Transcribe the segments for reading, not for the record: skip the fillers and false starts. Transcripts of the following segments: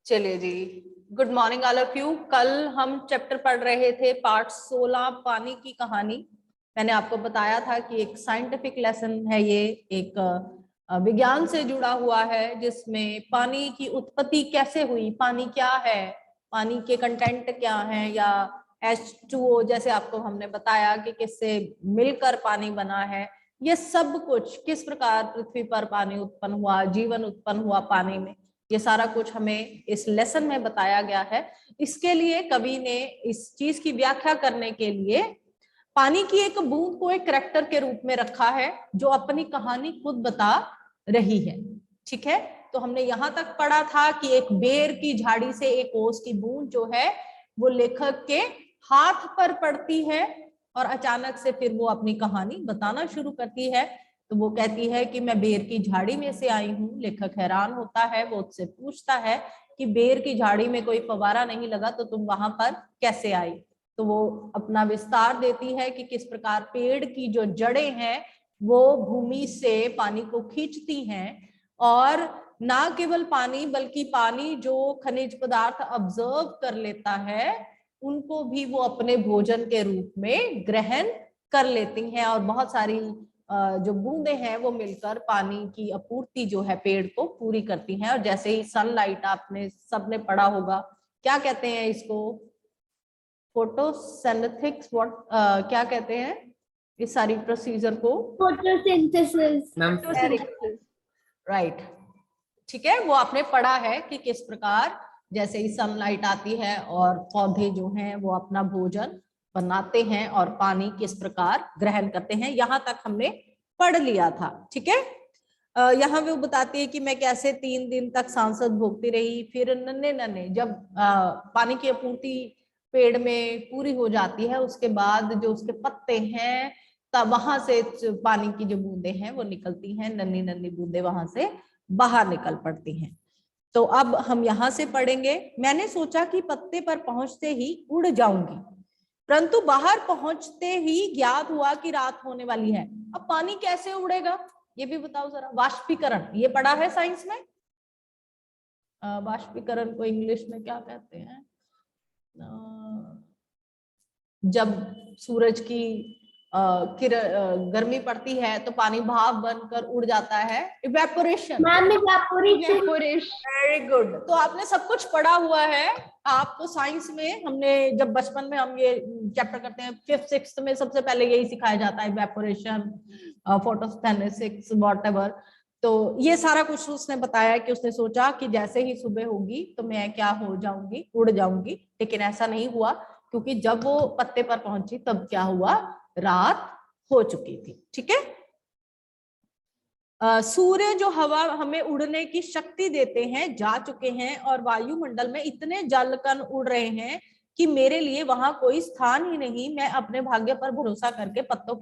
चलिए जी, good morning all of you. कल हम चैप्टर पढ़ रहे थे पार्ट 16 पानी की कहानी। मैंने आपको बताया था कि एक साइंटिफिक लेसन है, ये एक विज्ञान से जुड़ा हुआ है, जिसमें पानी की उत्पत्ति कैसे हुई, पानी क्या है, पानी के कंटेंट क्या है, या H2O जैसे आपको हमने बताया कि किससे मिलकर पानी बना है। ये सब कुछ किस प्रकार पृथ्वी पर पानी उत्पन्न हुआ, जीवन उत्पन्न हुआ पानी में, ये सारा कुछ हमें इस लेसन में बताया गया है। इसके लिए कवि ने इस चीज की व्याख्या करने के लिए पानी की एक बूंद को एक कैरेक्टर के रूप में रखा है, जो अपनी कहानी खुद बता रही है। ठीक है, तो हमने यहां तक पढ़ा था कि एक बेर की झाड़ी से एक ओस की बूंद जो है वो लेखक के हाथ पर पड़ती है, और अचानक से फिर वो अपनी कहानी बताना शुरू करती है। तो वो कहती है कि मैं बेर की झाड़ी में से आई हूँ। लेखक हैरान होता है, वो उससे पूछता है कि बेर की झाड़ी में कोई फव्वारा नहीं लगा तो तुम वहां पर कैसे आई। तो वो अपना विस्तार देती है कि किस प्रकार पेड़ की जो जड़ें हैं वो भूमि से पानी को खींचती हैं, और ना केवल पानी बल्कि पानी जो खनिज पदार्थ ऑब्जर्व कर लेता है उनको भी वो अपने भोजन के रूप में ग्रहण कर लेती हैं, और बहुत सारी जो बूंदे हैं वो मिलकर पानी की आपूर्ति जो है पेड़ को पूरी करती हैं। और जैसे ही सनलाइट, आपने सबने पढ़ा होगा, क्या कहते हैं इसको, फोटोसिंथेसिस, क्या कहते हैं इस सारी प्रोसीजर को? फोटोसिंथेसिस। राइट, ठीक है, वो आपने पढ़ा है कि किस प्रकार जैसे ही सनलाइट आती है और पौधे जो हैं वो अपना भोजन बनाते हैं और पानी किस प्रकार ग्रहण करते हैं, यहां तक हमने पढ़ लिया था। ठीक है, यहाँ वो बताती है कि मैं कैसे 3 दिन तक सांसद भोगती रही। फिर नन्हे नन्हे जब पानी की आपूर्ति पेड़ में पूरी हो जाती है, उसके बाद जो उसके पत्ते हैं तब वहां से पानी की जो बूंदे हैं वो निकलती हैं, नन्ही नन्ही बूंदे वहां से बाहर निकल पड़ती हैं। तो अब हम यहां से पढ़ेंगे। मैंने सोचा कि पत्ते पर पहुंचते ही उड़ जाऊंगी, परंतु बाहर पहुंचते ही ज्ञात हुआ कि रात होने वाली है। अब पानी कैसे उड़ेगा ये भी बताओ जरा। वाष्पीकरण, ये पढ़ा है साइंस में। वाष्पीकरण को इंग्लिश में क्या कहते हैं? जब सूरज की गर्मी पड़ती है तो पानी भाप बनकर उड़ जाता है, इवेपोरेशन। वेरी गुड, तो आपने सब कुछ पढ़ा हुआ है। आपको साइंस में हमने जब बचपन में हम ये चैप्टर करते हैं 5th 6th में, सबसे पहले यही सिखाया जाता है, इवेपोरेशन, फोटोसिंथेसिस, व्हाटएवर। तो ये सारा कुछ उसने बताया कि उसने सोचा कि जैसे ही सुबह होगी तो मैं क्या हो जाऊंगी, उड़ जाऊंगी। लेकिन ऐसा नहीं हुआ, क्योंकि जब वो पत्ते पर पहुंची तब क्या हुआ, रात हो चुकी थी। ठीक है, सूर्य जो हवा हमें उड़ने की शक्ति देते हैं जा चुके हैं, और वायुमंडल में इतने जल कण उड़ रहे हैं कि मेरे लिए वहां कोई स्थान ही नहीं। मैं अपने भाग्य पर भरोसा करके पत्तों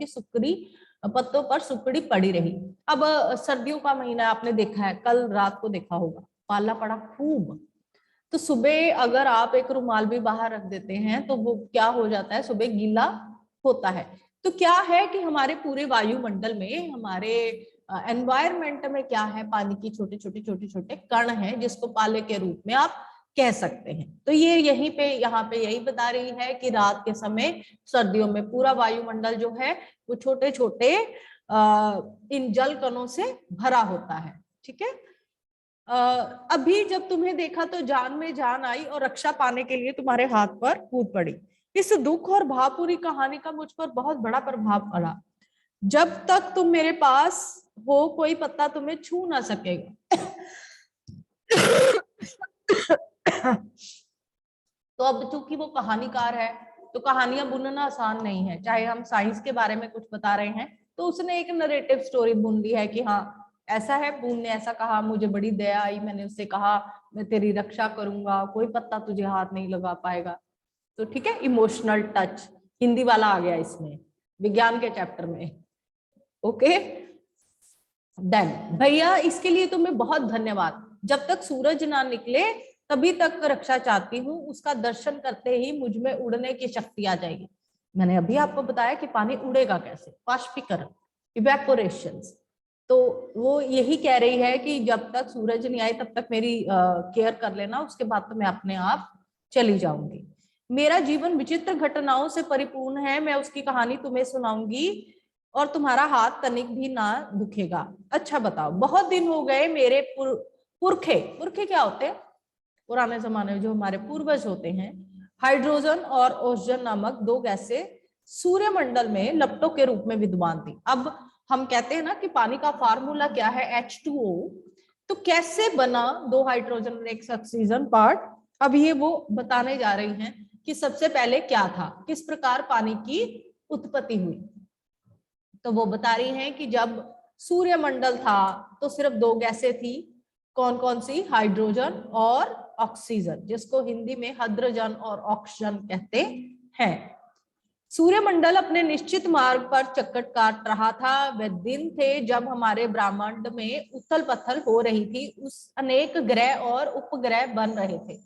पर सुकड़ी पड़ी रही। अब सर्दियों का महीना आपने देखा है, कल रात को देखा होगा, पाला पड़ा खूब। तो सुबह अगर आप एक रुमाल भी बाहर रख देते हैं तो वो क्या हो जाता है, सुबह गीला होता है। तो क्या है कि हमारे पूरे वायुमंडल में, हमारे एनवायरमेंट में क्या है, पानी की छोटे छोटे छोटे छोटे कण हैं, जिसको पाले के रूप में आप कह सकते हैं। तो ये यहीं पे, यहाँ पे यही बता रही है कि रात के समय सर्दियों में पूरा वायुमंडल जो है वो छोटे छोटे इन जल कणों से भरा होता है। ठीक है, अभी जब तुम्हें देखा तो जान में जान आई और रक्षा पाने के लिए तुम्हारे हाथ पर कूद पड़ी। इस दुख और भावपूरी कहानी का मुझ पर बहुत बड़ा प्रभाव पड़ा। जब तक तुम मेरे पास हो कोई पत्ता तुम्हें छू ना सकेगा। तो अब चूंकि वो कहानीकार है तो कहानियां बुनना आसान नहीं है। चाहे हम साइंस के बारे में कुछ बता रहे हैं तो उसने एक नरेटिव स्टोरी बुन ली है कि हाँ ऐसा है, बून ने ऐसा कहा, मुझे बड़ी दया आई, मैंने उससे कहा मैं तेरी रक्षा करूंगा, कोई पत्ता तुझे हाथ नहीं लगा पाएगा। तो ठीक है, इमोशनल टच हिंदी वाला आ गया इसमें, विज्ञान के चैप्टर में। ओके डन भैया, इसके लिए तुम्हें बहुत धन्यवाद। जब तक सूरज ना निकले तभी तक रक्षा चाहती हूँ, उसका दर्शन करते ही मुझ में उड़ने की शक्ति आ जाएगी। मैंने अभी आपको बताया कि पानी उड़ेगा कैसे, वाष्पीकरण, इवेपोरेशन। तो वो यही कह रही है कि जब तक सूरज नहीं आए तब तक मेरी केयर कर लेना, उसके बाद तो मैं अपने आप चली जाऊंगी। मेरा जीवन विचित्र घटनाओं से परिपूर्ण है, मैं उसकी कहानी तुम्हें सुनाऊंगी और तुम्हारा हाथ तनिक भी ना दुखेगा। अच्छा बताओ, बहुत दिन हो गए मेरे पुरखे, पुरखे क्या होते हैं? पुराने जमाने में जो हमारे पूर्वज होते हैं, हाइड्रोजन और ऑक्सीजन नामक दो गैसें सूर्यमंडल में लपटों के रूप में विद्यमान थी। अब हम कहते हैं ना कि पानी का फार्मूला क्या है, H2O। तो कैसे बना दो हाइड्रोजन और एक ऑक्सीजन पार्ट, अब ये वो बताने जा रही हैं कि सबसे पहले क्या था, किस प्रकार पानी की उत्पत्ति हुई। तो वो बता रही हैं कि जब सूर्यमंडल था तो सिर्फ दो गैसें थी। कौन कौन सी? हाइड्रोजन और ऑक्सीजन, जिसको हिंदी में हाइड्रोजन और ऑक्सीजन कहते हैं। सूर्यमंडल अपने निश्चित मार्ग पर चक्कर काट रहा था। वे दिन थे जब हमारे ब्रह्मांड में उथल पथल हो रही थी, उस अनेक ग्रह और उपग्रह बन रहे थे।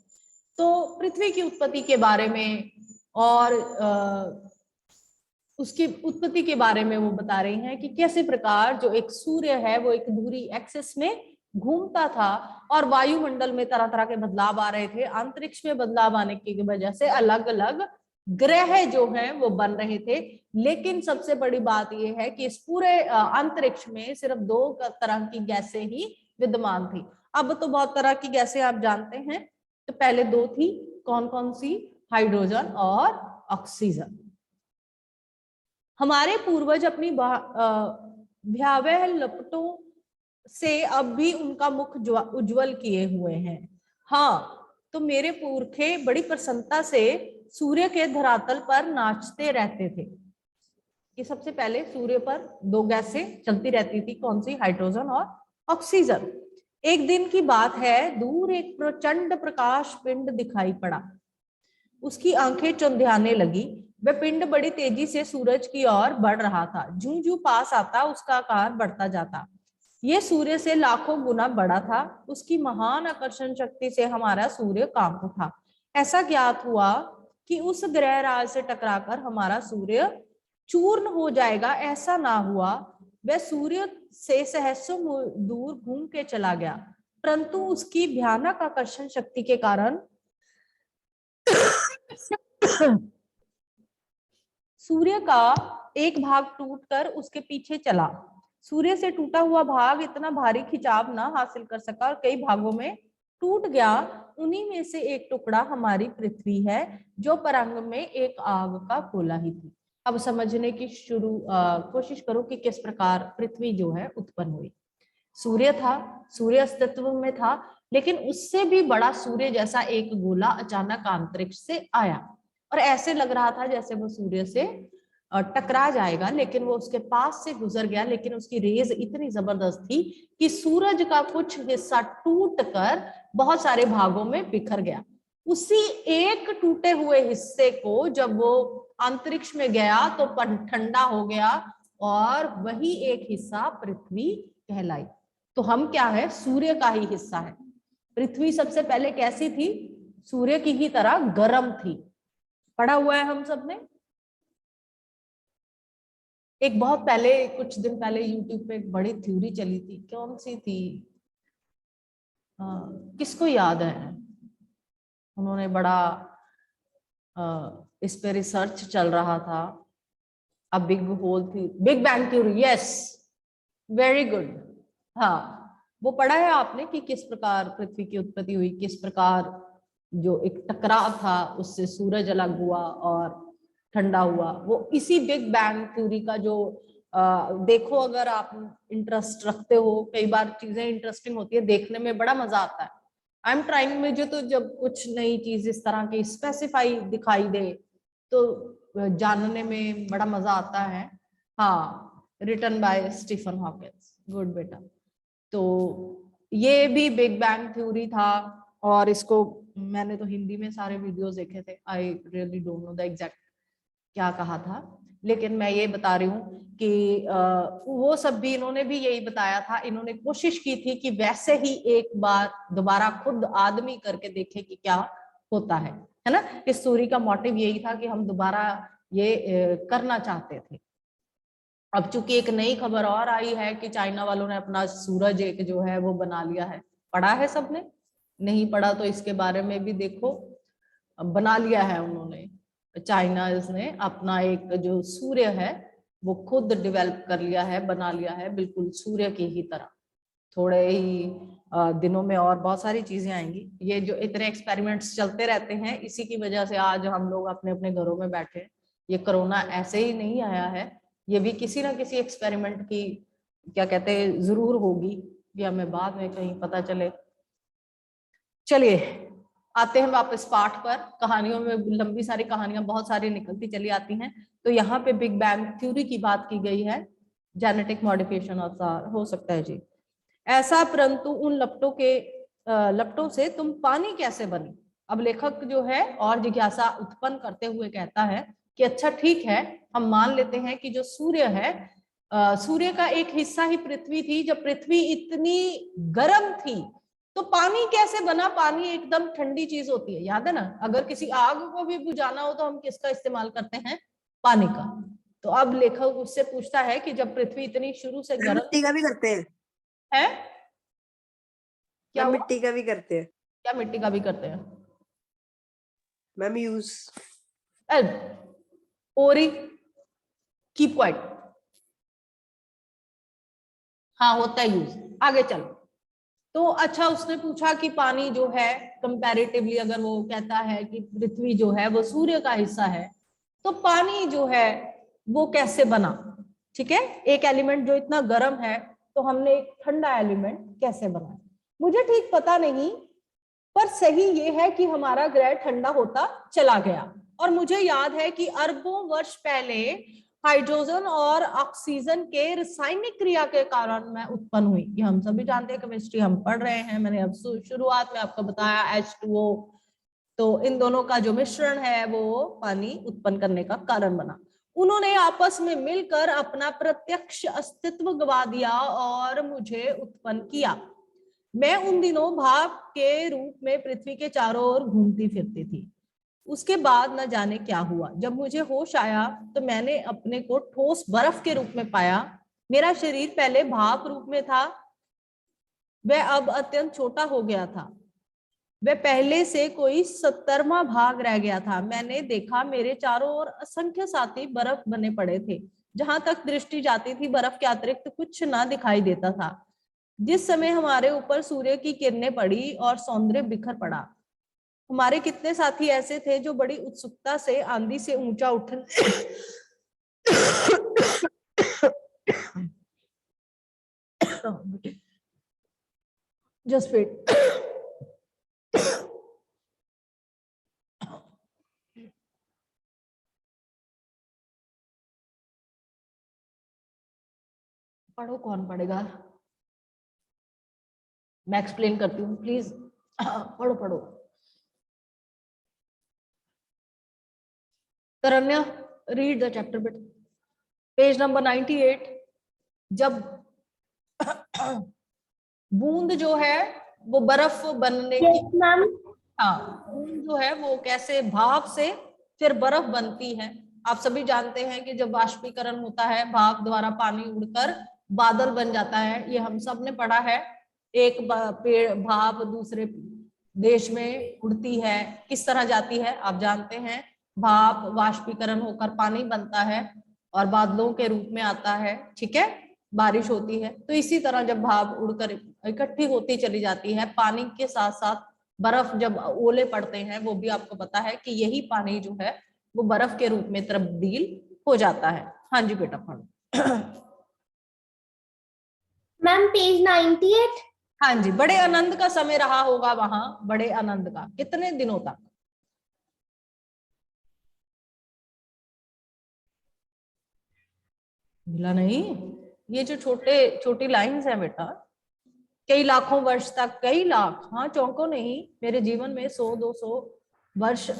तो पृथ्वी की उत्पत्ति के बारे में और उसकी उत्पत्ति के बारे में वो बता रही हैं कि कैसे प्रकार जो एक सूर्य है वो एक धुरी एक्सिस में घूमता था और वायुमंडल में तरह तरह के बदलाव आ रहे थे। अंतरिक्ष में बदलाव आने की वजह से अलग अलग ग्रह जो हैं वो बन रहे थे। लेकिन सबसे बड़ी बात यह है कि इस पूरे अंतरिक्ष में सिर्फ दो तरह की गैसें ही विद्यमान थी। अब तो बहुत तरह की गैसें आप जानते हैं, तो पहले दो थी। कौन कौन सी? हाइड्रोजन और ऑक्सीजन। हमारे पूर्वज अपनी भयावह लपटों से अब भी उनका मुख उज्जवल किए हुए हैं। हाँ, तो मेरे पुरखे बड़ी प्रसन्नता से सूर्य के धरातल पर नाचते रहते थे। कि सबसे पहले सूर्य पर दो गैसें चलती रहती थी, कौन सी? हाइड्रोजन और ऑक्सीजन। एक दिन की बात है, दूर एक प्रचंड प्रकाश पिंड दिखाई पड़ा। उसकी आंखें चौंधियाने लगी। वह पिंड बड़ी तेजी से सूरज की ओर बढ़ रहा था। जूं जूं पास आता उसका आकार बढ़ता जाता। यह सूर्य से लाखों गुना बड़ा था। उसकी महान आकर्षण शक्ति से हमारा सूर्य कांप उठा। ऐसा ज्ञात हुआ कि उस ग्रह राज से टकराकर हमारा सूर्य चूर्ण हो जाएगा। ऐसा ना हुआ। वह सूर्य से सहस्रों दूर घूम के चला गया, परंतु उसकी भयानक आकर्षण शक्ति के कारण सूर्य का एक भाग टूटकर उसके पीछे चला। सूर्य से टूटा हुआ भाग इतना भारी खिंचाव न हासिल कर सका और कई भागों में टूट गया। उन्हीं में से एक टुकड़ा हमारी पृथ्वी है, जो प्रारंभ में एक आग का गोला ही थी। अब समझने की कोशिश करो कि किस प्रकार पृथ्वी जो है उत्पन्न हुई। सूर्य था, सूर्य अस्तित्व में था, लेकिन उससे भी बड़ा सूर्य जैसा एक गोला अचानक अंतरिक्ष से आया और ऐसे लग रहा था जैसे वो सूर्य से टकरा जाएगा, लेकिन वो उसके पास से गुजर गया। लेकिन उसकी रेज इतनी जबरदस्त थी कि सूरज का कुछ हिस्सा टूटकर बहुत सारे भागों में बिखर गया। उसी एक टूटे हुए हिस्से को जब वो अंतरिक्ष में गया तो ठंडा हो गया और वही एक हिस्सा पृथ्वी कहलाई। तो हम क्या है? सूर्य का ही हिस्सा है। पृथ्वी सबसे पहले कैसी थी? सूर्य की ही तरह गर्म थी। पढ़ा हुआ है हम सब ने। एक बहुत पहले, कुछ दिन पहले यूट्यूब पे एक बड़ी थ्योरी चली थी, कौन सी थी? किसको याद है? उन्होंने बड़ा इस पे रिसर्च चल रहा था। अ बिग होल थी, big bang theory. Yes, very good. हाँ, वो पढ़ा है आपने कि किस प्रकार पृथ्वी की उत्पत्ति हुई, किस प्रकार जो एक टकराव था उससे सूरज अलग हुआ और ठंडा हुआ। वो इसी बिग बैंग थ्योरी का जो देखो, अगर आप इंटरेस्ट रखते हो, कई बार चीजें इंटरेस्टिंग होती है, देखने में बड़ा मजा आता है। आई एम ट्राइंग, मुझे तो जब कुछ नई चीज इस तरह की स्पेसिफाई दिखाई दे तो जानने में बड़ा मजा आता है। हाँ, written by Stephen Hawkins. Good बेटा। तो ये भी बिग बैंग थ्योरी था और इसको मैंने तो हिंदी में सारे वीडियोस देखे थे। I really don't know the exact क्या कहा था, लेकिन मैं ये बता रही हूँ कि वो सब भी इन्होंने भी यही बताया था। इन्होंने कोशिश की थी कि वैसे ही एक बार दोबारा खुद आदमी करके देखे कि क्या होता है ना। इस स्टोरी का मोटिव यही था कि हम दोबारा ये करना चाहते थे। अब चूंकि एक नई खबर और आई है कि चाइना वालों ने अपना सूरज एक जो है वो बना लिया है। पढ़ा है सबने? नहीं पढ़ा तो इसके बारे में भी देखो। बना लिया है उन्होंने, चाइना ने अपना एक जो सूर्य है वो खुद डेवलप कर लिया है, बना लिया है, बिल्कुल सूर्य की ही तरह। थोड़े ही दिनों में और बहुत सारी चीजें आएंगी। ये जो इतने एक्सपेरिमेंट्स चलते रहते हैं, इसी की वजह से आज हम लोग अपने अपने घरों में बैठे। ये कोरोना ऐसे ही नहीं आया है, ये भी किसी ना किसी एक्सपेरिमेंट की क्या कहते हैं जरूर होगी, ये हमें बाद में कहीं पता चले। चलिए आते हैं वापस पाठ पर। कहानियों में लंबी सारी कहानियां बहुत सारी निकलती चली आती हैं। तो यहाँ पे बिग बैंग थ्योरी की बात की गई है, जेनेटिक मॉडिफिकेशन हो सकता है जी ऐसा, परंतु उन लपटों से तुम पानी कैसे बने? अब लेखक जो है और जिज्ञासा उत्पन्न करते हुए कहता है कि अच्छा ठीक है, हम मान लेते हैं कि जो सूर्य है, सूर्य का एक हिस्सा ही पृथ्वी थी। जब पृथ्वी इतनी गर्म थी तो पानी कैसे बना? पानी एकदम ठंडी चीज होती है, याद है ना? अगर किसी आग को भी बुझाना हो तो हम किसका इस्तेमाल करते हैं? पानी का। तो अब लेखक उससे पूछता है कि जब पृथ्वी इतनी शुरू से गर्म मिट्टी का भी करते हैं है, क्या मैम, हुआ? मिट्टी का भी करते हैं क्या मिट्टी का भी करते हैं मैम, यूज। ओरी कीप क्वाइट। हाँ होता है यूज। आगे चलो। तो अच्छा उसने पूछा कि पानी जो है कंपैरेटिवली, अगर वो कहता है कि पृथ्वी जो है वो सूर्य का हिस्सा है, तो पानी जो है वो कैसे बना? ठीक है, एक एलिमेंट जो इतना गर्म है तो हमने एक ठंडा एलिमेंट कैसे बनाया? मुझे ठीक पता नहीं, पर सही ये है कि हमारा ग्रह ठंडा होता चला गया। और मुझे याद है कि अरबों वर्ष पहले हाइड्रोजन और ऑक्सीजन के रासायनिक क्रिया के कारण में उत्पन्न हुई। ये हम सभी जानते हैं, केमिस्ट्री हम पढ़ रहे हैं। मैंने अब शुरुआत में आपको बताया H2O। तो इन दोनों का जो मिश्रण है वो पानी उत्पन्न करने का कारण बना। उन्होंने आपस में मिलकर अपना प्रत्यक्ष अस्तित्व गवा दिया और मुझे उत्पन्न किया। मैं उन दिनों भाप के रूप में पृथ्वी के चारों ओर घूमती फिरती थी। उसके बाद न जाने क्या हुआ, जब मुझे होश आया तो मैंने अपने को ठोस बर्फ के रूप में पाया। मेरा शरीर पहले भाप रूप में था, वह अब अत्यंत छोटा हो गया था। वह पहले से कोई 70वां भाग रह गया था। मैंने देखा मेरे चारों ओर असंख्य साथी बर्फ बने पड़े थे। जहां तक दृष्टि जाती थी बर्फ के अतिरिक्त कुछ ना दिखाई देता था। जिस समय हमारे ऊपर सूर्य की किरणें पड़ी और सौंदर्य बिखर पड़ा, हमारे कितने साथी ऐसे थे जो बड़ी उत्सुकता से आंधी से ऊंचा उठने जस्ट वेट। पढ़ो, कौन पढ़ेगा? मैं एक्सप्लेन करती हूँ, प्लीज पढ़ो पढ़ो। Taranya read the chapter bit, page number 98। जब बूंद जो है वो बर्फ बनने की, Yes, ma'am. हाँ बूंद जो है वो कैसे भाप से फिर बर्फ बनती है। आप सभी जानते हैं कि जब वाष्पीकरण होता है भाप द्वारा पानी उड़कर बादल बन जाता है, ये हम सब ने पढ़ा है। एक पेड़ भाप दूसरे देश में उड़ती है, किस तरह जाती है आप जानते हैं। भाप वाष्पीकरण होकर पानी बनता है और बादलों के रूप में आता है, ठीक है, बारिश होती है। तो इसी तरह जब भाप उड़कर इकट्ठी होती चली जाती है पानी के साथ साथ बर्फ, जब ओले पड़ते हैं वो भी आपको पता है कि यही पानी जो है वो बर्फ के रूप में तब्दील हो जाता है। हाँ जी बेटा पढ़ो। Ma'am, page 98. हाँ जी, बड़े आनंद का समय रहा होगा वहां, बड़े आनंद का, कितने दिनों तक? मिला नहीं? ये जो छोटे छोटी लाइंस है बेटा, कई लाखों वर्ष तक, कई लाख, हाँ चौंको नहीं, मेरे जीवन में 100-200 वर्ष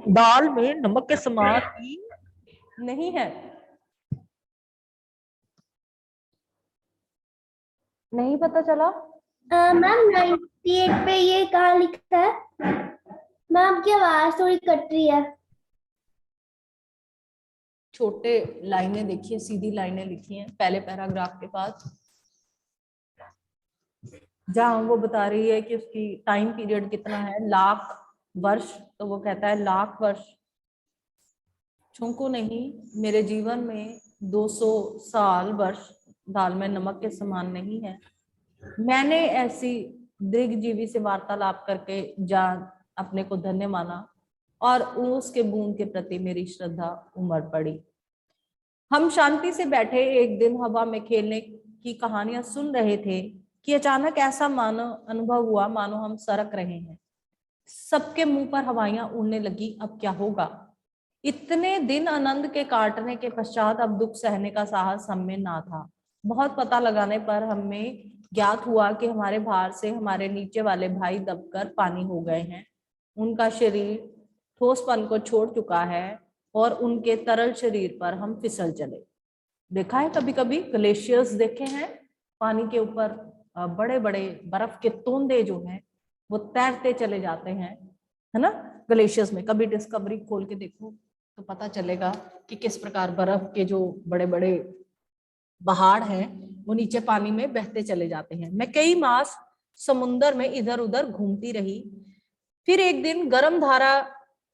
दाल में नमक के समान ही नहीं है। नहीं पता चला? मैम 98 पे ये कहाँ लिखा है? मैम आपकी आवाज थोड़ी कट रही है। छोटे लाइनें देखिए, सीधी लाइनें लिखी हैं पहले पैराग्राफ के पास, जहां वो बता रही है कि उसकी टाइम पीरियड कितना है, लाख वर्ष। तो वो कहता है लाख वर्ष छूको नहीं, मेरे जीवन में 200 साल वर्ष दाल में नमक के समान नहीं है। मैंने ऐसी दीर्घजीवी से वार्तालाप करके जान अपने को धन्य माना और उसके बूंद के प्रति मेरी श्रद्धा उमड़ पड़ी। हम शांति से बैठे एक दिन हवा में खेलने की कहानियां सुन रहे थे कि अचानक ऐसा मानो अनुभव हुआ मानो हम सरक रहे हैं। सबके मुंह पर हवाइयां उड़ने लगी। अब क्या होगा? इतने दिन आनंद के काटने के पश्चात अब दुख सहने का साहस हम में ना था। बहुत पता लगाने पर हमें ज्ञात हुआ कि हमारे भार से हमारे नीचे वाले भाई दबकर पानी हो गए हैं। उनका शरीर ठोसपन को छोड़ चुका है और उनके तरल शरीर पर हम फिसल चले। देखा है कभी कभी ग्लेशियर्स देखे हैं, पानी के ऊपर बड़े बड़े बर्फ के तोंदे जो हैं वो तैरते चले जाते हैं, है ना। ग्लेशियर्स में कभी डिस्कवरी खोल के देखो तो पता चलेगा कि किस प्रकार बर्फ के जो बड़े बड़े पहाड़ हैं वो नीचे पानी में बहते चले जाते हैं। मैं कई मास समुद्र में इधर उधर घूमती रही। फिर एक दिन गर्म धारा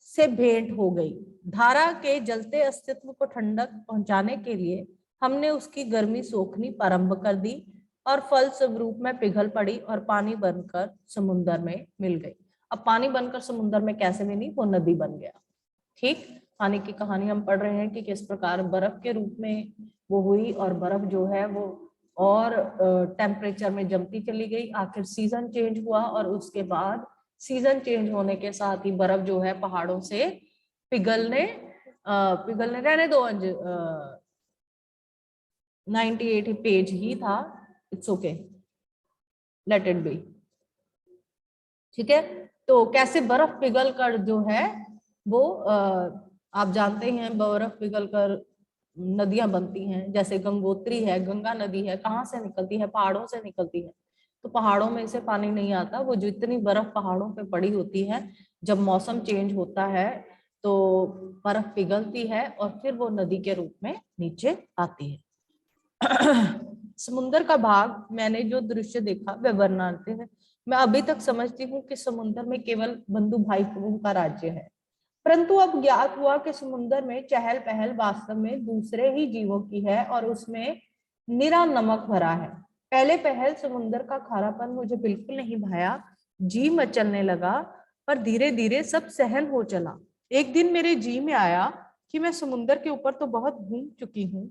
से भेंट हो गई। धारा के जलते अस्तित्व को ठंडक पहुंचाने के लिए हमने उसकी गर्मी सोखनी प्रारंभ कर दी और फलस्वरूप में पिघल पड़ी और पानी बनकर समुद्र में मिल गई। अब पानी बनकर समुद्र में कैसे मिली? वो नदी बन गया। ठीक, पानी की कहानी हम पढ़ रहे हैं कि किस प्रकार बर्फ के रूप में वो हुई और बर्फ जो है वो और टेम्परेचर में जमती चली गई। आखिर सीजन चेंज हुआ और उसके बाद सीजन चेंज होने के साथ ही बर्फ जो है पहाड़ों से पिघलने रहने दो अंज, 98 पेज ही था, it's okay, let it be. ठीक है, तो कैसे बर्फ पिघल कर जो है वो आप जानते हैं बर्फ पिघल कर नदियां बनती हैं। जैसे गंगोत्री है, गंगा नदी है, कहाँ से निकलती है? पहाड़ों से निकलती है। तो पहाड़ों में से पानी नहीं आता, वो जितनी बर्फ पहाड़ों पे पड़ी होती है जब मौसम चेंज होता है तो बर्फ पिघलती है और फिर वो नदी के रूप में नीचे आती है। समुद्र का भाग मैंने जो दृश्य देखा वह वर्णनाते है। मैं अभी तक समझती हूँ कि समुद्र में केवल बंधु भाइयों का राज्य है, परंतु अब ज्ञात हुआ कि समुद्र में चहल पहल वास्तव में दूसरे ही जीवों की है और उसमें निरा नमक भरा है। पहले पहल समुद्र का खारापन मुझे बिल्कुल नहीं भाया, जी मचलने लगा, पर धीरे धीरे सब सहन हो चला। एक दिन मेरे जी में आया कि मैं समुद्र के ऊपर तो बहुत घूम चुकी हूँ,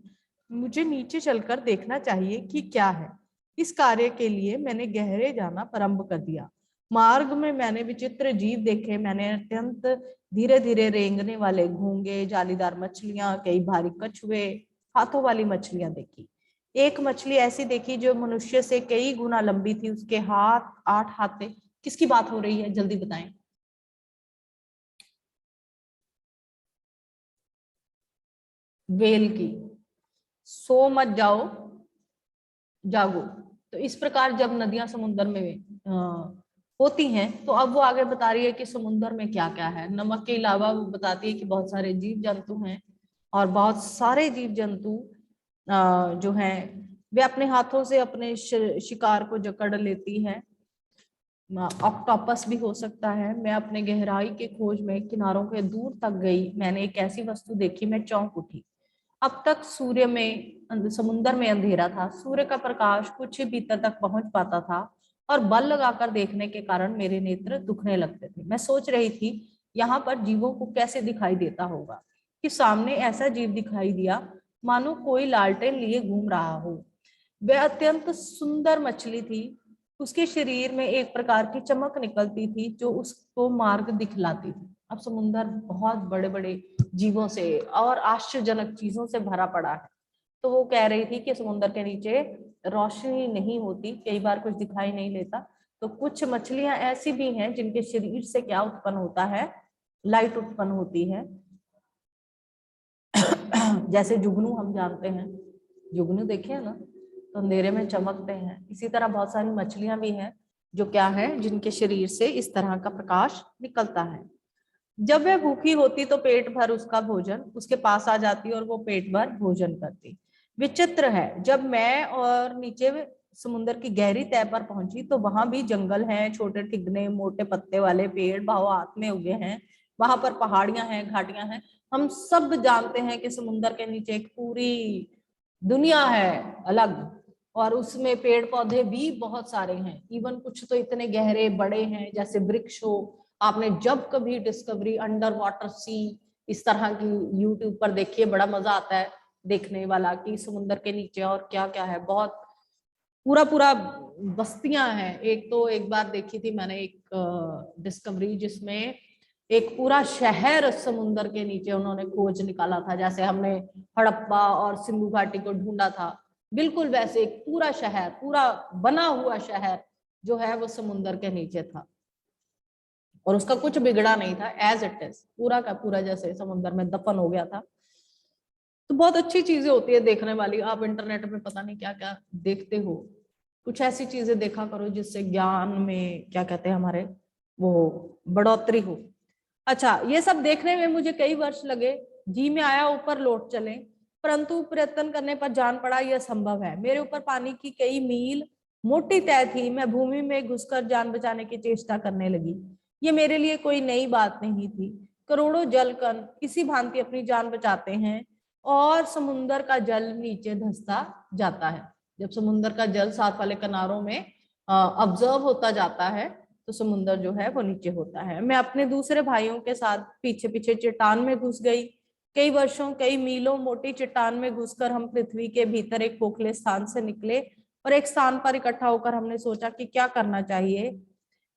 मुझे नीचे चलकर देखना चाहिए कि क्या है। इस कार्य के लिए मैंने गहरे जाना प्रारंभ कर दिया। मार्ग में मैंने विचित्र जीव देखे। मैंने अत्यंत धीरे धीरे रेंगने वाले घोंगे, जालीदार मछलियां, कई भारी कछुए, हाथों वाली मछलियां देखी। एक मछली ऐसी देखी जो मनुष्य से कई गुना लंबी थी। उसके हाथ 8 हाथ थे। किसकी बात हो रही है जल्दी बताएं? वेल की। सो मत जाओ, जागो। तो इस प्रकार जब नदियां समुद्र में होती हैं तो अब वो आगे बता रही है कि समुद्र में क्या क्या है। नमक के अलावा वो बताती है कि बहुत सारे जीव जंतु हैं और बहुत सारे जीव जंतु जो हैं वे अपने हाथों से अपने शिकार को जकड़ लेती हैं। ऑक्टोपस भी हो सकता है। मैं अपने गहराई के खोज में किनारों के दूर तक गई। मैंने एक ऐसी वस्तु देखी, मैं चौंक उठी। अब तक समुद्र में अंधेरा था। सूर्य का प्रकाश कुछ ही भीतर तक पहुंच पाता था और बल लगाकर देखने के कारण मेरे नेत्र दुखने लगते थे। मैं सोच रही थी यहाँ पर जीवों को कैसे दिखाई देता होगा कि सामने ऐसा जीव दिखाई दिया मानो कोई लालटेन लिए घूम रहा हो। वह अत्यंत सुंदर मछली थी। उसके शरीर में एक प्रकार की चमक निकलती थी जो उसको मार्ग दिखलाती थी। अब समुद्र बहुत बड़े बड़े जीवों से और आश्चर्यजनक चीजों से भरा पड़ा है। तो वो कह रही थी कि समुद्र के नीचे रोशनी नहीं होती, कई बार कुछ दिखाई नहीं लेता। तो कुछ मछलियां ऐसी भी हैं जिनके शरीर से क्या उत्पन्न होता है? लाइट उत्पन्न होती है। जैसे जुगनू हम जानते हैं, जुगनू देखे हैं ना, तो अंधेरे में चमकते हैं। इसी तरह बहुत सारी मछलियां भी हैं जो क्या है, जिनके शरीर से इस तरह का प्रकाश निकलता है। जब वह भूखी होती तो पेट भर उसका भोजन उसके पास आ जाती और वो पेट भर भोजन करती। विचित्र है, जब मैं और नीचे समुद्र की गहरी तह पर पहुंची तो वहां भी जंगल हैं, छोटे ठिगने मोटे पत्ते वाले पेड़ भाव हाथ में उगे हैं, वहां पर पहाड़ियां हैं, घाटियां हैं। हम सब जानते हैं कि समुद्र के नीचे एक पूरी दुनिया है अलग, और उसमें पेड़ पौधे भी बहुत सारे हैं, इवन कुछ तो इतने गहरे बड़े हैं जैसे वृक्ष हो। आपने जब कभी डिस्कवरी अंडर वाटर सी इस तरह की यूट्यूब पर देखिए, बड़ा मजा आता है देखने वाला कि समुद्र के नीचे और क्या क्या है। बहुत पूरा पूरा बस्तियां हैं। एक तो एक बार देखी थी मैंने एक डिस्कवरी जिसमें एक पूरा शहर समुद्र के नीचे उन्होंने खोज निकाला था, जैसे हमने हड़प्पा और सिंधु घाटी को ढूंढा था, बिल्कुल वैसे एक पूरा शहर, पूरा बना हुआ शहर जो है वो समुद्र के नीचे था, और उसका कुछ बिगड़ा नहीं था, एज इट इज पूरा का पूरा जैसे समुद्र में दफन हो गया था। तो बहुत अच्छी चीजें होती है देखने वाली। आप इंटरनेट में पता नहीं क्या क्या देखते हो, कुछ ऐसी चीजें देखा करो जिससे ज्ञान में क्या कहते हैं हमारे वो बढ़ोतरी हो। अच्छा, ये सब देखने में मुझे कई वर्ष लगे, जी में आया ऊपर लौट चले, परंतु प्रयत्न करने पर जान पड़ा यह संभव है। मेरे ऊपर पानी की कई मील मोटी तय थी, मैं भूमि में घुसकर जान बचाने की चेष्टा करने लगी। ये मेरे लिए कोई नई बात नहीं थी। करोड़ों जलकण इसी भांति अपनी जान बचाते हैं और समुन्द्र का जल नीचे धंसता जाता है। जब समुन्द्र का जल साथ वाले किनारों में ऑब्जर्व होता जाता है तो समुन्द्र जो है वो नीचे होता है। मैं अपने दूसरे भाइयों के साथ पीछे पीछे चट्टान में घुस गई। कई वर्षों कई मीलों मोटी चट्टान में घुसकर हम पृथ्वी के भीतर एक खोखले स्थान से निकले और एक स्थान पर इकट्ठा होकर हमने सोचा कि क्या करना चाहिए।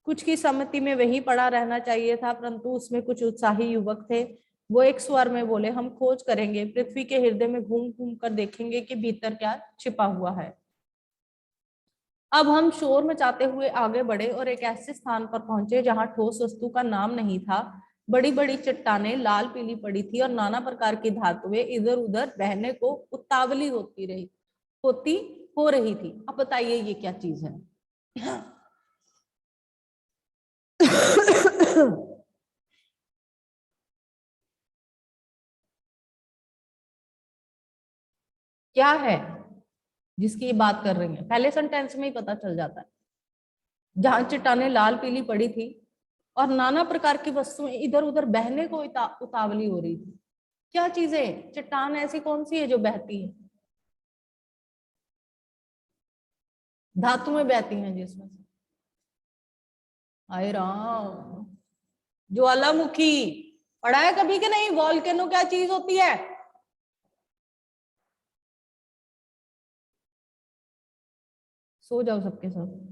कुछ की सम्मति में वहीं पड़ा रहना चाहिए था, परंतु उसमें कुछ उत्साही युवक थे। वो एक स्वर में बोले, हम खोज करेंगे, पृथ्वी के हृदय में घूम घूम कर देखेंगे कि भीतर क्या छिपा हुआ है। अब हम शोर मचाते हुए आगे बढ़े और एक ऐसे स्थान पर पहुंचे जहां ठोस वस्तु का नाम नहीं था। बड़ी बड़ी चट्टानें लाल पीली पड़ी थी और नाना प्रकार की धातुएं इधर उधर बहने को उतावली हो रही थी। अब बताइए ये क्या चीज है? क्या है जिसकी ये बात कर रही है? पहले सेंटेंस में ही पता चल जाता है। जहां चट्टानें लाल पीली पड़ी थी और नाना प्रकार की वस्तुएं इधर उधर बहने को उतावली हो रही थी। क्या चीजें? चट्टान ऐसी कौन सी है जो बहती है? धातुएं बहती हैं जिसमें से। हाय राम, ज्वालामुखी पढ़ा है कभी कि नहीं? वॉल्केनो क्या चीज होती है? सो जाओ सबके सब।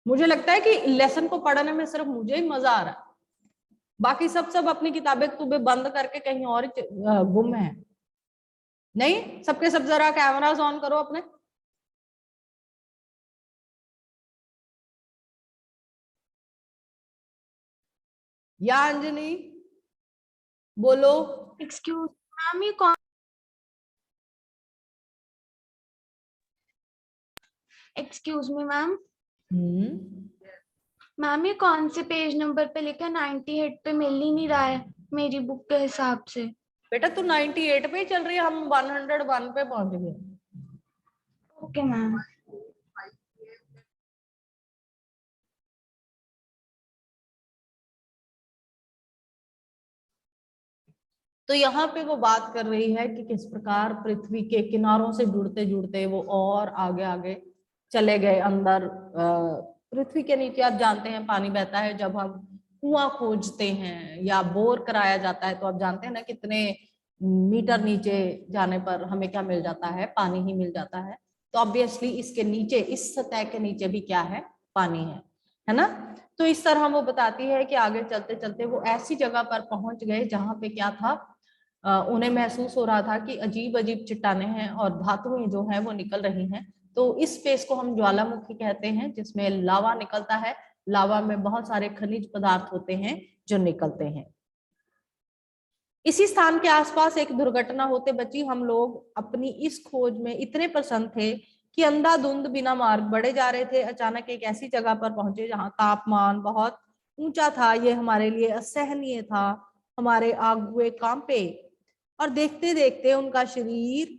मुझे लगता है कि लेसन को पढ़ने में सिर्फ मुझे ही मजा आ रहा है, बाकी सब अपनी किताबें तुबे बंद करके कहीं और ही गुम है। नहीं, सबके सब जरा कैमरास ऑन करो अपने। या अंजलि बोलो। एक्सक्यूज मैम, ये कौन एक्सक्यूज मी मैम मैम ये कौन से पेज नंबर पे लिखा है? 98 पे मिल ही नहीं रहा है मेरी बुक के हिसाब से। बेटा तू 98 पे ही चल रही है, हम 101 पे पहुंच गए। Okay ma'am. तो यहाँ पे वो बात कर रही है कि किस प्रकार पृथ्वी के किनारों से जुड़ते जुड़ते वो और आगे आगे चले गए अंदर। पृथ्वी के नीचे आप जानते हैं पानी बहता है। जब हम कुआं खोजते हैं या बोर कराया जाता है तो आप जानते हैं ना कितने मीटर नीचे जाने पर हमें क्या मिल जाता है? पानी ही मिल जाता है। तो ऑब्वियसली इसके नीचे, इस सतह के नीचे भी क्या है? पानी है ना? तो इस तरह वो बताती है कि आगे चलते चलते वो ऐसी जगह पर पहुंच गए जहां पे क्या था, उन्हें महसूस हो रहा था कि अजीब अजीब चट्टानें हैं और धातुएं जो हैं वो निकल रही हैं। तो इस स्पेस को हम ज्वालामुखी कहते हैं, जिसमें लावा निकलता है। लावा में बहुत सारे खनिज पदार्थ होते हैं जो निकलते हैं। इसी स्थान के आसपास एक दुर्घटना होते बची। हम लोग अपनी इस खोज में इतने प्रसन्न थे कि अंधाधुंध बिना मार्ग बढ़े जा रहे थे। अचानक एक ऐसी जगह पर पहुंचे जहां तापमान बहुत ऊंचा था, ये हमारे लिए असहनीय था, हमारे आगुए कांपे और देखते देखते उनका शरीर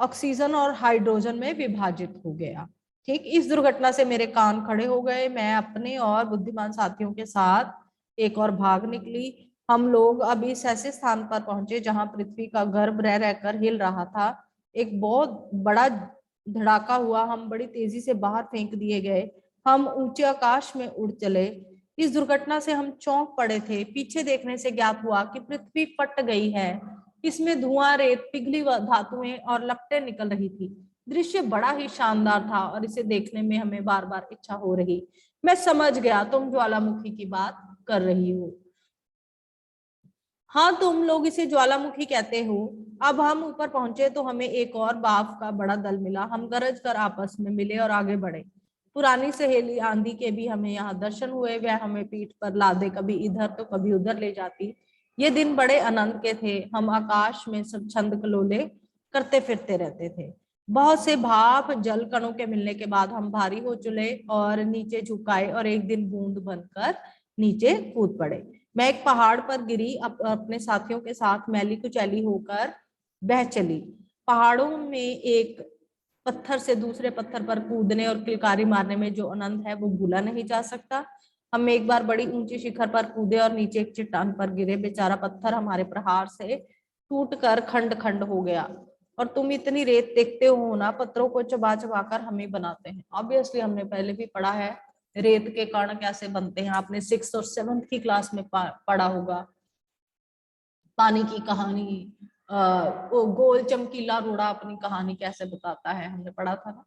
ऑक्सीजन और हाइड्रोजन में विभाजित हो गया। ठीक, इस दुर्घटना से मेरे कान खड़े हो गए। मैं अपने और बुद्धिमान साथियों के साथ एक और भाग निकली। हम लोग अब इस ऐसे स्थान पर पहुंचे जहां पृथ्वी का गर्भ रह रहकर हिल रहा था। एक बहुत बड़ा धड़ाका हुआ, हम बड़ी तेजी से बाहर फेंक दिए गए, हम ऊंचे आकाश में उड़ चले। इस दुर्घटना से हम चौंक पड़े थे। पीछे देखने से ज्ञात हुआ कि पृथ्वी फट गई है, इसमें धुआं, रेत, पिघली धातुएं और लपटें निकल रही थी। दृश्य बड़ा ही शानदार था और इसे देखने में हमें बार बार इच्छा हो रही। मैं समझ गया तुम ज्वालामुखी की बात कर रही हो। हाँ, तुम लोग इसे ज्वालामुखी कहते हो। अब हम ऊपर पहुंचे तो हमें एक और बाफ का बड़ा दल मिला। हम गरज कर आपस में मिले और आगे बढ़े। पुरानी सहेली आंधी के भी हमें यहाँ दर्शन हुए। वह हमें पीठ पर लादे कभी इधर तो कभी उधर ले जाती। ये दिन बड़े आनंद के थे। हम आकाश में सब छंद कलोले करते फिरते रहते थे। बहुत से भाप जल कणों के मिलने के बाद हम भारी हो चले और नीचे झुकाए और एक दिन बूंद बनकर नीचे कूद पड़े। मैं एक पहाड़ पर गिरी, अपने साथियों के साथ मैली कुचैली होकर बह चली। पहाड़ों में एक पत्थर से दूसरे पत्थर पर कूदने और किलकारी मारने में जो आनंद है वो भूला नहीं जा सकता। हम एक बार बड़ी ऊंची शिखर पर कूदे और नीचे एक चट्टान पर गिरे। बेचारा पत्थर हमारे प्रहार से टूटकर खंड खंड हो गया। और तुम इतनी रेत देखते हो ना, पत्थरों को चबा चबा कर हम ही बनाते हैं। ऑब्वियसली हमने पहले भी पढ़ा है रेत के कण कैसे बनते हैं, आपने 6th और 7th की क्लास में पढ़ा होगा। पानी की कहानी, वो गोल चमकीला रोड़ा अपनी कहानी कैसे बताता है, हमने पढ़ा था ना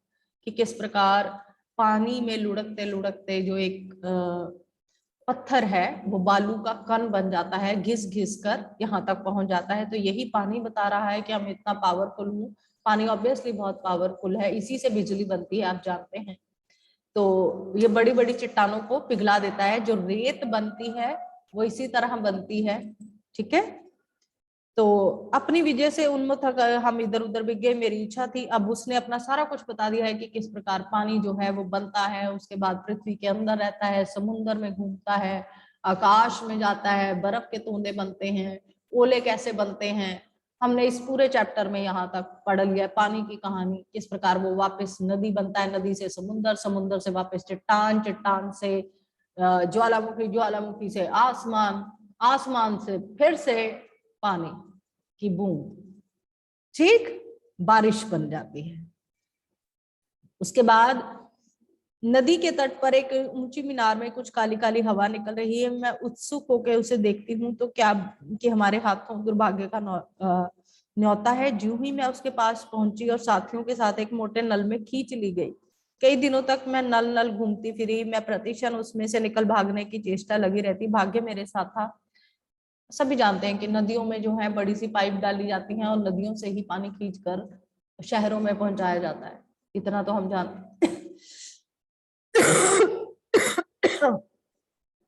कि किस प्रकार पानी में लुढ़कते लुढ़कते जो एक पत्थर है वो बालू का कण बन जाता है, घिस घिस कर यहाँ तक पहुंच जाता है। तो यही पानी बता रहा है कि हम इतना पावरफुल हूँ। पानी ऑब्वियसली बहुत पावरफुल है, इसी से बिजली बनती है, आप जानते हैं। तो ये बड़ी बड़ी चट्टानों को पिघला देता है। जो रेत बनती है वो इसी तरह बनती है। ठीक है, तो अपनी विजय से उन्मत्त हम इधर उधर बिक गए। मेरी इच्छा थी, अब उसने अपना सारा कुछ बता दिया है कि किस प्रकार पानी जो है वो बनता है, उसके बाद पृथ्वी के अंदर रहता है, समुन्द्र में घूमता है, आकाश में जाता है, बर्फ के तोंदे बनते हैं, ओले कैसे बनते हैं। हमने इस पूरे चैप्टर में यहाँ तक पढ़ लिया है पानी की कहानी, किस प्रकार वो वापस नदी बनता है, नदी से समुन्द्र, समुद्र से वापस चट्टान, चट्टान से ज्वालामुखी, ज्वालामुखी से आसमान, आसमान से फिर से पानी की बूंद, ठीक, बारिश बन जाती है। उसके बाद नदी के तट पर एक ऊंची मीनार में कुछ काली काली हवा निकल रही है। मैं उत्सुक होकर उसे देखती हूँ तो क्या कि हमारे हाथों दुर्भाग्य का न्योता है। ज्यों ही मैं उसके पास पहुंची और साथियों के साथ एक मोटे नल में खींच ली गई। कई दिनों तक मैं नल नल घूमती फिरी। मैं प्रतिक्षण उसमें से निकल भागने की चेष्टा लगी रहती। भाग्य मेरे साथ था। सभी जानते हैं कि नदियों में जो है बड़ी सी पाइप डाली जाती हैं और नदियों से ही पानी खींचकर शहरों में पहुंचाया जाता है, इतना तो हम जानते हैं।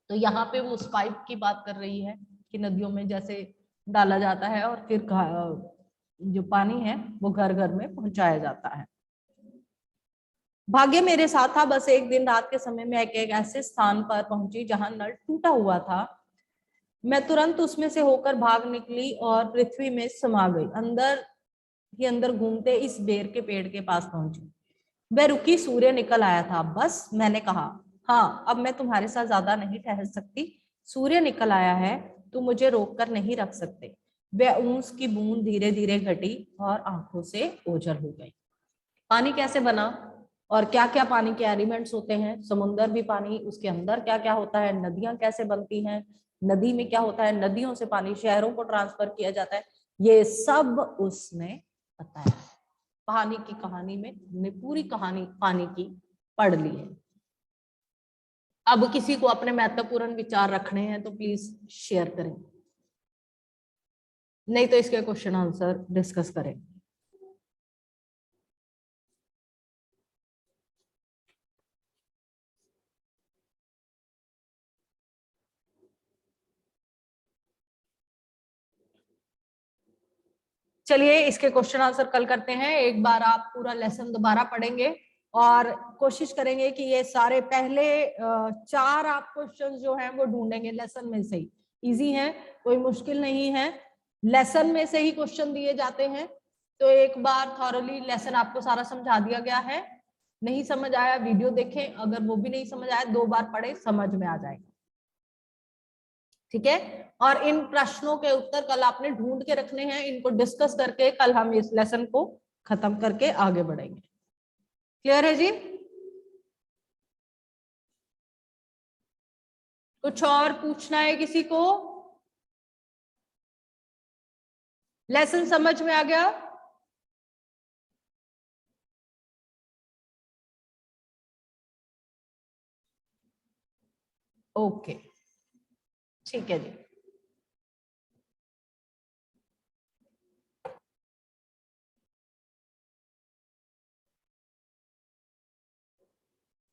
तो यहाँ पे वो उस पाइप की बात कर रही है कि नदियों में जैसे डाला जाता है और फिर जो पानी है वो घर घर में पहुंचाया जाता है। भाग्य मेरे साथ था। बस एक दिन रात के समय में एक ऐसे स्थान पर पहुंची जहां नल टूटा हुआ था। मैं तुरंत उसमें से होकर भाग निकली और पृथ्वी में समा गई। अंदर ही अंदर घूमते इस बेर के पेड़ के पास पहुंची। वह रुकी, सूर्य निकल आया था। बस मैंने कहा, हाँ अब मैं तुम्हारे साथ ज्यादा नहीं ठहर सकती। सूर्य निकल आया है, तुम मुझे रोक कर नहीं रख सकते। वह ऊंस की बूंद धीरे धीरे घटी और आंखों से ओझल हो गई। पानी कैसे बना और क्या क्या पानी के एलिमेंट्स होते हैं, समुंदर भी पानी, उसके अंदर क्या क्या होता है, नदियां कैसे बनती हैं, नदी में क्या होता है, नदियों से पानी शहरों को ट्रांसफर किया जाता है, ये सब उसने बताया। पानी की कहानी में हमने पूरी कहानी पानी की पढ़ ली है। अब किसी को अपने महत्वपूर्ण विचार रखने हैं तो प्लीज शेयर करें, नहीं तो इसके क्वेश्चन आंसर डिस्कस करें। चलिए इसके क्वेश्चन आंसर कल करते हैं। एक बार आप पूरा लेसन दोबारा पढ़ेंगे और कोशिश करेंगे कि ये सारे पहले 4 आप क्वेश्चंस जो हैं वो ढूंढेंगे लेसन में से ही। इजी है, कोई मुश्किल नहीं है, लेसन में से ही क्वेश्चन दिए जाते हैं। तो एक बार थॉरली लेसन आपको सारा समझा दिया गया है। नहीं समझ आया वीडियो देखें, अगर वो भी नहीं समझ आया 2 बार पढ़े, समझ में आ जाएगा। ठीक है, और इन प्रश्नों के उत्तर कल आपने ढूंढ के रखने हैं, इनको डिस्कस करके कल हम इस लेसन को खत्म करके आगे बढ़ेंगे। क्लियर है जी? कुछ और पूछना है किसी को? लेसन समझ में आ गया? ओके, ठीक है जी।